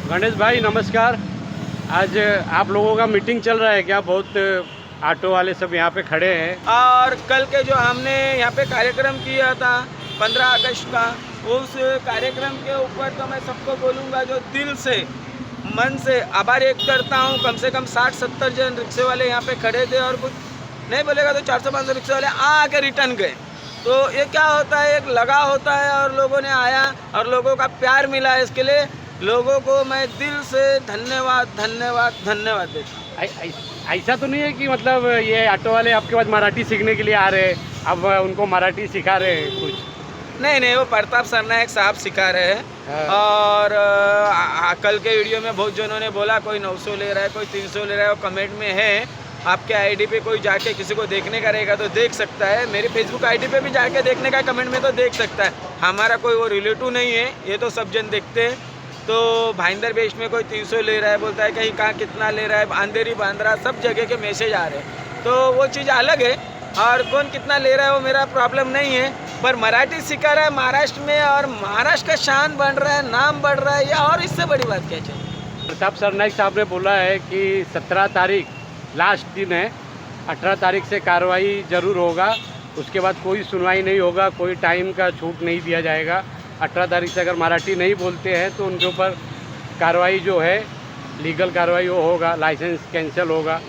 गणेश भाई नमस्कार। आज आप लोगों का मीटिंग चल रहा है क्या? बहुत ऑटो वाले सब यहाँ पे खड़े हैं। और कल के जो हमने यहाँ पे कार्यक्रम किया था 15 अगस्त का, उस कार्यक्रम के ऊपर तो मैं सबको बोलूँगा जो दिल से मन से आभार व्यक्त करता हूँ। कम से कम 60-70 जन रिक्शे वाले यहाँ पे खड़े थे और कुछ नहीं बोलेगा तो 400-500 रिक्शे वाले आके रिटर्न गए। तो ये क्या होता है, एक लगा होता है और लोगों ने आया और लोगों का प्यार मिला। इसके लिए लोगों को मैं दिल से धन्यवाद धन्यवाद धन्यवाद देता हूँ। ऐसा तो नहीं है कि मतलब ये ऑटो वाले आपके पास मराठी सीखने के लिए आ रहे हैं, अब उनको मराठी सिखा रहे हैं कुछ? नहीं, वो प्रताप सरनायक साहब सिखा रहे हैं। हाँ। और कल के वीडियो में बहुत जनों ने बोला कोई 900 ले रहा है, कोई 300 ले रहा है। वो कमेंट में है, आपके आईडी पे कोई जाके किसी को देखने का रहेगा तो देख सकता है। मेरे फेसबुक आईडी पे भी जाके देखने का कमेंट में तो देख सकता है। हमारा कोई वो रिलेटिव नहीं है, ये तो सब जन देखते हैं। तो भाईंदर बेच में कोई 300 ले रहा है, बोलता है कहीं कहाँ कितना ले रहा है, अंधेरी बांद्रा सब जगह के मैसेज आ रहे हैं। तो वो चीज़ अलग है और कौन कितना ले रहा है वो मेरा प्रॉब्लम नहीं है। पर मराठी सिखा रहा है महाराष्ट्र में और महाराष्ट्र का शान बढ़ रहा है, नाम बढ़ रहा है, या और इससे बड़ी बात क्या चाहिए। प्रताप सरनाइक साहब ने बोला है कि 17 तारीख लास्ट दिन है, 18 तारीख से कार्रवाई ज़रूर होगा, उसके बाद कोई सुनवाई नहीं होगा, कोई टाइम का छूट नहीं दिया जाएगा। 18 तारीख से अगर मराठी नहीं बोलते हैं तो उनके ऊपर कार्रवाई जो है लीगल कार्रवाई वो होगा, लाइसेंस कैंसिल होगा।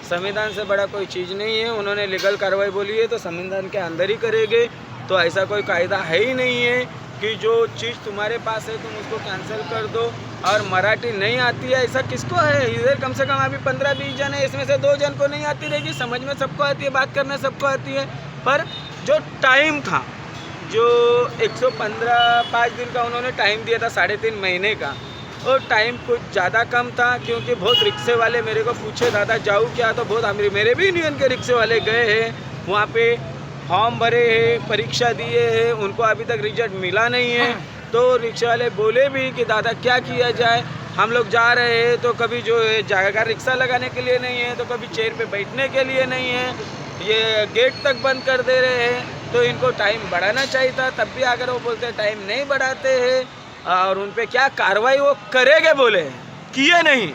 संविधान से बड़ा कोई चीज़ नहीं है। उन्होंने लीगल कार्रवाई बोली है तो संविधान के अंदर ही करेंगे। तो ऐसा कोई कायदा है ही नहीं है कि जो चीज़ तुम्हारे पास है तुम उसको कैंसिल कर दो। और मराठी नहीं आती है ऐसा किसको है? इधर कम से कम अभी 15-20 जन है, इसमें से 2 जन को नहीं आती रहेगी। समझ में सबको आती है, बात करना सबको आती है। पर जो टाइम था, जो 115 5 दिन का उन्होंने टाइम दिया था, 3.5 महीने का, वो टाइम कुछ ज़्यादा कम था। क्योंकि बहुत रिक्शे वाले मेरे को पूछे दादा जाऊँ क्या, तो बहुत मेरे भी यूनियन के रिक्शे वाले गए हैं वहाँ पे, फॉर्म भरे हैं, परीक्षा दिए हैं, उनको अभी तक रिजल्ट मिला नहीं है। तो रिक्शे वाले बोले भी कि दादा क्या किया जाए, हम लोग जा रहे हैं तो कभी जो है जगह रिक्शा लगाने के लिए नहीं है, तो कभी चेयर पे बैठने के लिए नहीं है, ये गेट तक बंद कर दे रहे हैं। तो इनको टाइम बढ़ाना चाहिए था। तब भी अगर वो बोलते हैं टाइम नहीं बढ़ाते हैं और उन पे क्या कार्रवाई वो करेंगे, बोले किए नहीं,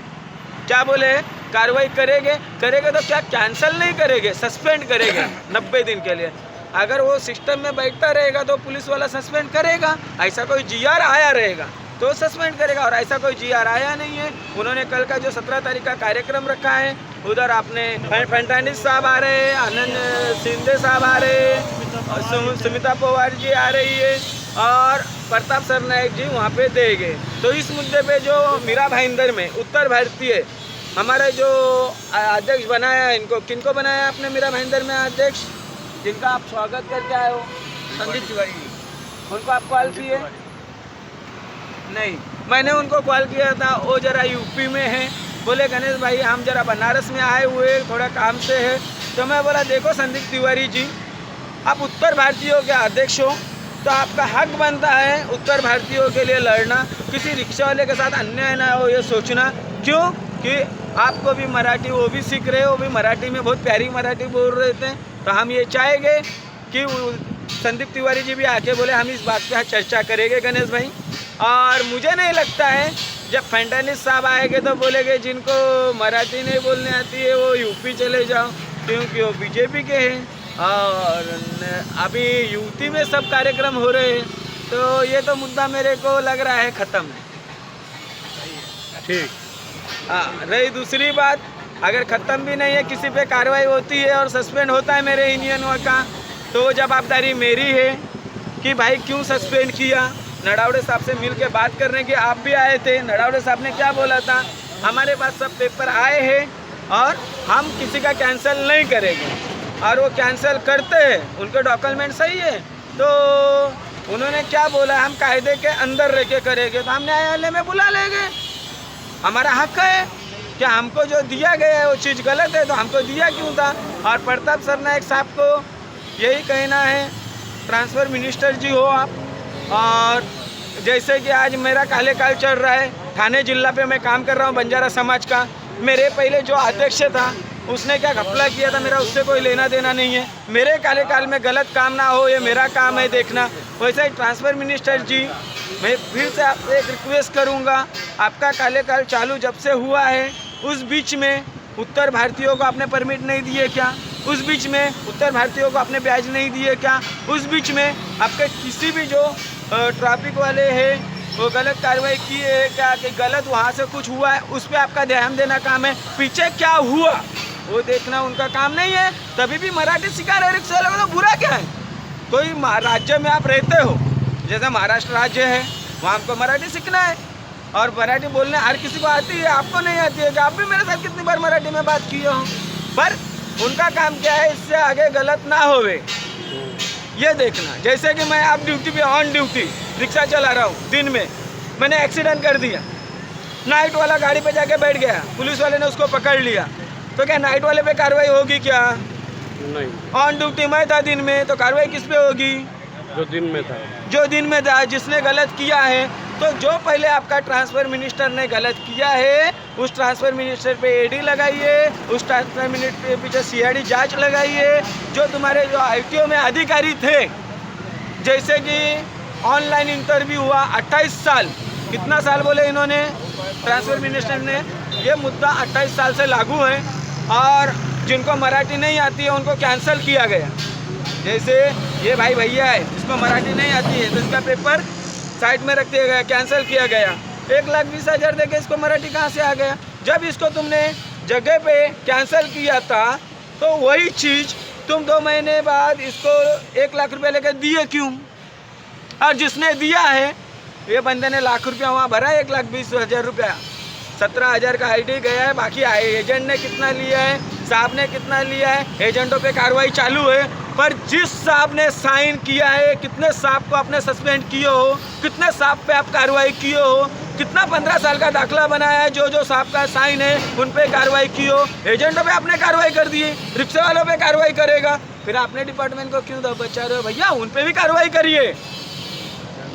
क्या बोले कार्रवाई करेंगे तो क्या कैंसिल नहीं करेंगे, सस्पेंड करेंगे 90 दिन के लिए। अगर वो सिस्टम में बैठता रहेगा तो पुलिस वाला सस्पेंड करेगा। ऐसा कोई जीआर आया रहेगा तो सस्पेंड करेगा, और ऐसा कोई जीआर आया नहीं है। उन्होंने कल का जो 17 तारीख का कार्यक्रम रखा है, उधर आपने फर्नांडिस साहब आ रहे हैं, आनंद शिंदे साहब आ रहे हैं, सुमिता पवार जी आ रही है और प्रताप सरनायक जी वहाँ पे देंगे। तो इस मुद्दे पे जो मीरा भाईंदर में उत्तर भारतीय हमारे जो अध्यक्ष बनाया, इनको किनको बनाया आपने मीरा भाईंदर में अध्यक्ष, जिनका आप स्वागत करके आए हो, संदीप तिवारी, उनको आप कॉल किए? नहीं, मैंने उनको कॉल किया था, वो जरा यूपी में है। बोले गणेश भाई हम जरा बनारस में आए हुए थोड़ा काम से है। तो मैं बोला देखो संदीप तिवारी जी, आप उत्तर भारतीयों के अध्यक्ष हो तो आपका हक बनता है उत्तर भारतीयों के लिए लड़ना, किसी रिक्शा वाले के साथ अन्याय ना हो ये सोचना। क्यों कि आपको भी मराठी वो भी सीख रहे हो, वो भी मराठी में बहुत प्यारी मराठी बोल रहे थे। तो हम ये चाहेंगे कि संदीप तिवारी जी भी आके बोले हम इस बात पे चर्चा करेंगे गणेश भाई। और मुझे नहीं लगता है जब फर्नांडिस साहब आएंगे तो बोलेंगे जिनको मराठी नहीं बोलने आती है वो यूपी चले जाओ, क्योंकि वो बीजेपी के हैं। और अभी यूपी में सब कार्यक्रम हो रहे हैं, तो ये तो मुद्दा मेरे को लग रहा है ख़त्म है। ठीक। हाँ, रही दूसरी बात, अगर ख़त्म भी नहीं है, किसी पे कार्रवाई होती है और सस्पेंड होता है मेरे यूनियन का, तो वो जवाबदारी मेरी है कि भाई क्यों सस्पेंड किया। नडावड़े साहब से मिल के बात करने के आप भी आए थे, नडावड़े साहब ने क्या बोला था, हमारे पास सब पेपर आए हैं और हम किसी का कैंसिल नहीं करेंगे। और वो कैंसिल करते हैं, उनके डॉक्यूमेंट सही है, तो उन्होंने क्या बोला, हम कायदे के अंदर रह के करेंगे। तो हम न्यायालय में बुला लेंगे, हमारा हक है कि हमको जो दिया गया है वो चीज़ गलत है तो हमको दिया क्यों था। और प्रताप सरनायक साहब को यही कहना है, ट्रांसफ़र मिनिस्टर जी हो आप, और जैसे कि आज मेरा कार्यकाल चल रहा है, ठाणे जिला पे मैं काम कर रहा हूँ बंजारा समाज का। मेरे पहले जो अध्यक्ष था उसने क्या घपला किया था, मेरा उससे कोई लेना देना नहीं है। मेरे कार्यकाल में गलत काम ना हो, ये मेरा काम है देखना। वैसे ही ट्रांसफ़र मिनिस्टर जी मैं फिर से आपसे एक रिक्वेस्ट करूंगा, आपका कालेकाल चालू जब से हुआ है उस बीच में उत्तर भारतीयों को आपने परमिट नहीं दिए क्या? उस बीच में उत्तर भारतीयों को आपने ब्याज नहीं दिए क्या? उस बीच में आपके किसी भी जो ट्रैफिक वाले हैं वो गलत कार्रवाई की है क्या कि गलत वहाँ से कुछ हुआ है उस पर आपका ध्यान देना काम है? पीछे क्या हुआ वो देखना उनका काम नहीं है। तभी भी मराठी सिखा रहे रिक्शा वालों को, तो बुरा क्या है? कोई राज्य में आप रहते हो, जैसे महाराष्ट्र राज्य है, वहाँ आपको मराठी सीखना है और मराठी बोलने हर किसी को आती है, आपको नहीं आती है। कि आप भी मेरे साथ कितनी बार मराठी में बात किए हो, पर उनका काम क्या है इससे आगे गलत ना होवे ये देखना। जैसे कि मैं आप ड्यूटी पे ऑन ड्यूटी रिक्शा चला रहा हूँ, दिन में मैंने एक्सीडेंट कर दिया, नाइट वाला गाड़ी पे जाके बैठ गया, पुलिस वाले ने उसको पकड़ लिया, तो क्या नाइट वाले पे कार्रवाई होगी क्या? नहीं। ऑन ड्यूटी मैं था दिन में, तो कार्रवाई किस पे होगी? जो दिन में था। जो दिन में था, जिसने गलत किया है। तो जो पहले आपका ट्रांसफर मिनिस्टर ने गलत किया है उस ट्रांसफर मिनिस्टर पे एडी लगाइए, उस ट्रांसफर मिनिस्टर पे पीछे सीआईडी जांच लगाइए। जो तुम्हारे जो आईटीओ में अधिकारी थे, जैसे कि ऑनलाइन इंटरव्यू हुआ 28 साल, कितना साल बोले इन्होंने ट्रांसफर मिनिस्टर ने? ये मुद्दा 28 साल से लागू है और जिनको मराठी नहीं आती है उनको कैंसिल किया गया। जैसे ये भाई भैया है जिसको मराठी नहीं आती है तो इसका पेपर साइड में रख दिया गया, कैंसिल किया गया। 1,20,000 देके इसको मराठी कहाँ से आ गया? जब इसको तुमने जगह पे कैंसिल किया था तो वही चीज़ तुम 2 महीने बाद इसको 1 लाख रुपये लेके दिए क्यों? और जिसने दिया है ये बंदे ने लाख रुपया वहाँ भरा, 1,20,000 रुपया, 17,000 का आईडी गया है। बाकी एजेंट ने कितना लिया है, साहब ने कितना लिया है, एजेंटों पे कार्रवाई चालू है। पर जिस साहब ने साइन किया है, कितने साहब को आपने सस्पेंड किए हो, कितने साहब पे आप कार्रवाई किए हो, कितना 15 साल का दाखला बनाया है, जो साहब का साइन है उन पे कार्रवाई की हो। एजेंटों पे आपने कार्रवाई कर दी, रिक्शा वालों पे कार्रवाई करेगा, फिर आपने डिपार्टमेंट को क्यों बचा रहे हो? भैया उन पे भी कार्रवाई करिए।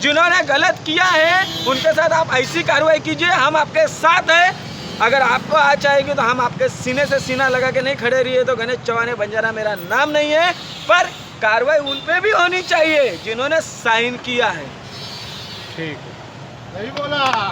जिन्होंने गलत किया है उनके साथ आप ऐसी कार्रवाई कीजिए, हम आपके साथ हैं। अगर आपको आ जाएगी तो हम आपके सीने से सीना लगा के नहीं खड़े रहिए। तो गणेश चौहान बंजारा मेरा नाम नहीं है, पर कार्रवाई उन पे भी होनी चाहिए जिन्होंने साइन किया है। ठीक है, सही बोला।